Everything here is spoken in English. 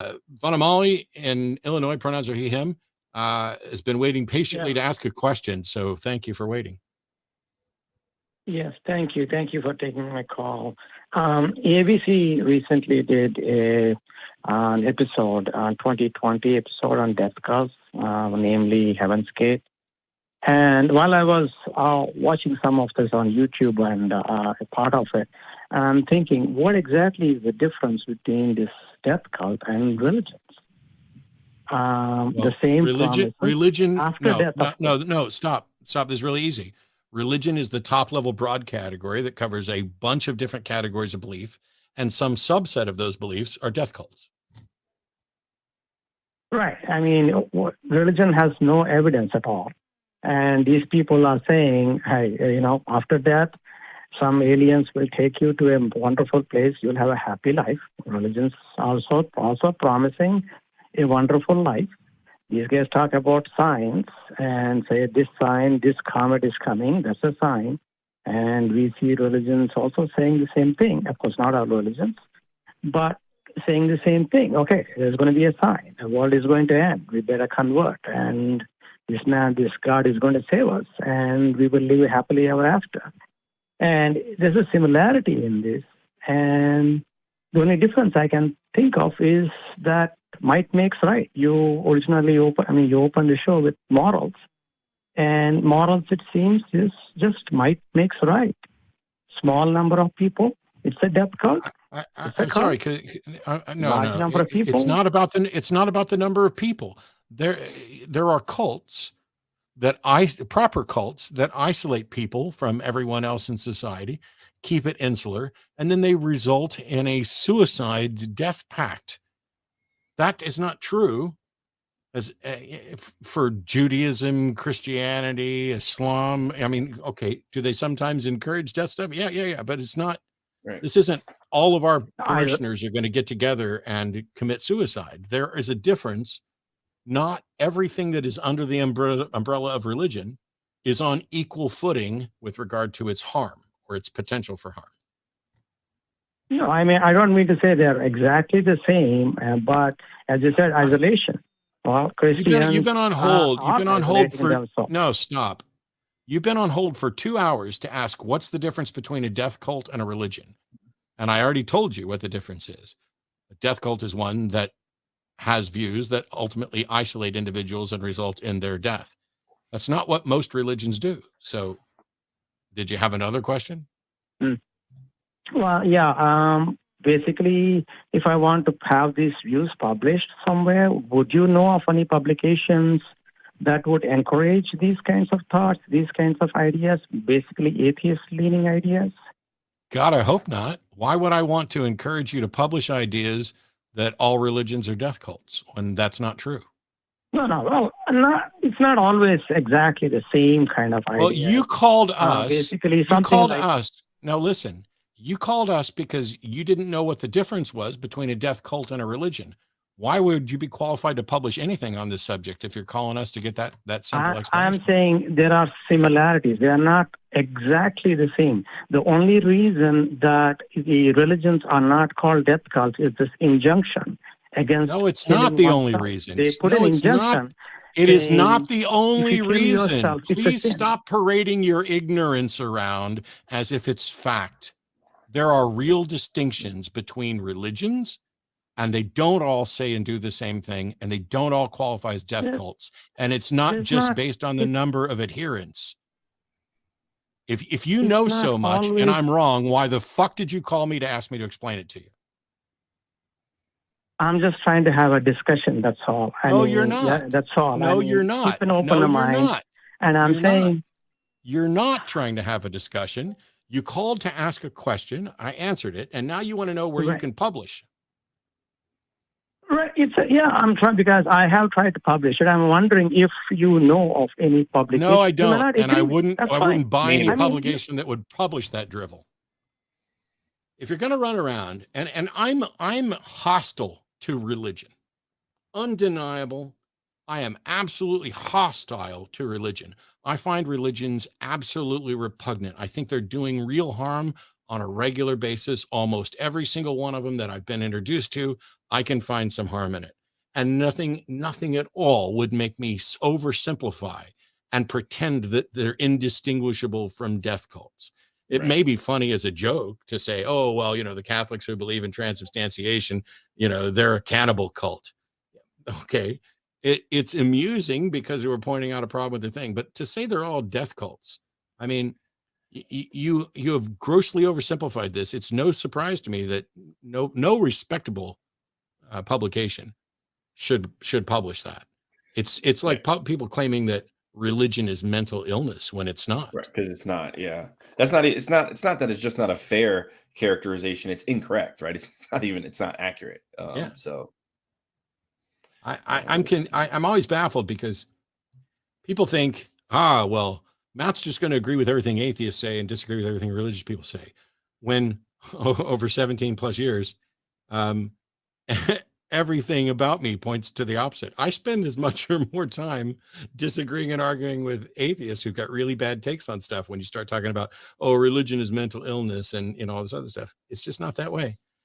Vanamali in Illinois, pronouns are he, him, has been waiting patiently Yeah. to ask a question. So thank you for waiting. Yes, thank you. Thank you for taking my call. ABC recently did an episode, 2020 episode on death cults, namely Heaven's Gate. And while I was watching some of this on YouTube and a part of it, I'm thinking, what exactly is the difference between this death cult and religions? The same religion. after death. No. Stop. This is really easy. Religion is the top level broad category that covers a bunch of different categories of belief, and some subset of those beliefs are death cults. Right. I mean, religion has no evidence at all. And these people are saying, hey, after death, some aliens will take you to a wonderful place. You'll have a happy life. Religions also promising a wonderful life. These guys talk about signs and say this sign, this comet is coming. That's a sign. And we see religions also saying the same thing. Of course, not our religions, but saying the same thing. Okay, there's going to be a sign. The world is going to end. We better convert. And this God is going to save us. And we will live happily ever after. And there's a similarity in this. And the only difference I can think of is that might makes right. You originally opened the show with morals. And morals, it seems, is just might makes right. Small number of people, it's a death cult. I'm sorry. No. Number of people. It's not about the number of people. There are cults proper cults that isolate people from everyone else in society, keep it insular, and then they result in a suicide death pact. That is not true as for Judaism, Christianity, Islam. I mean, okay, do they sometimes encourage death stuff? Yeah, but it's not. Right. This isn't all of our parishioners are going to get together and commit suicide. There is a difference. Not everything that is under the umbrella of religion is on equal footing with regard to its harm or its potential for harm. No, I mean, I don't mean to say they're exactly the same, but as you said, isolation. Well, Christians... You've been on hold. You've been on hold for... No, stop. You've been on hold for 2 hours to ask what's the difference between a death cult and a religion. And I already told you what the difference is. A death cult is one that has views that ultimately isolate individuals and result in their death. That's not what most religions do. So did you have another question? Well, yeah. Basically, if I want to have these views published somewhere, would you know of any publications that would encourage these kinds of thoughts, these kinds of ideas, basically atheist-leaning ideas? God, I hope not. Why would I want to encourage you to publish ideas that all religions are death cults when that's not true? No. Well, it's not always exactly the same kind of idea. Well, you called us. Basically, something us. Now, listen. You called us because you didn't know what the difference was between a death cult and a religion. Why would you be qualified to publish anything on this subject if you're calling us to get that simple explanation? I'm saying there are similarities. They are not exactly the same. The only reason that the religions are not called death cults is this injunction against... No, it's not the only reason. They put an injunction. It is not the only reason. Please stop parading your ignorance around as if it's fact. There are real distinctions between religions, and they don't all say and do the same thing, and they don't all qualify as death cults. And it's not just based on the number of adherents. If you know so much and I'm wrong, why the fuck did you call me to ask me to explain it to you? I'm just trying to have a discussion, that's all. You're not. Yeah, that's all. No, you're not. Keep an open mind. Not. And I'm saying... You're not trying to have a discussion. You called to ask a question. I answered it. And now you want to know where you can publish. Right. I'm trying because I have tried to publish it. I'm wondering if you know of any publication. No, I don't. And I wouldn't buy any publication that would publish that drivel. If you're going to run around and I'm hostile to religion. Undeniable. I am absolutely hostile to religion. I find religions absolutely repugnant. I think they're doing real harm on a regular basis. Almost every single one of them that I've been introduced to, I can find some harm in it. And nothing at all would make me oversimplify and pretend that they're indistinguishable from death cults. It may be funny as a joke to say, oh, well, the Catholics who believe in transubstantiation, they're a cannibal cult. Okay. It's amusing because we were pointing out a problem with the thing, but to say they're all death cults, I mean, you have grossly oversimplified this. It's no surprise to me that no respectable publication should publish that. It's like people claiming that religion is mental illness when it's not. Right, because it's not. Yeah, that's not. It's not that it's just not a fair characterization. It's incorrect, right? It's not accurate. Yeah. So I'm always baffled because people think, well, Matt's just going to agree with everything atheists say and disagree with everything religious people say. When over 17 plus years, everything about me points to the opposite. I spend as much or more time disagreeing and arguing with atheists who've got really bad takes on stuff when you start talking about, religion is mental illness and all this other stuff. It's just not that way.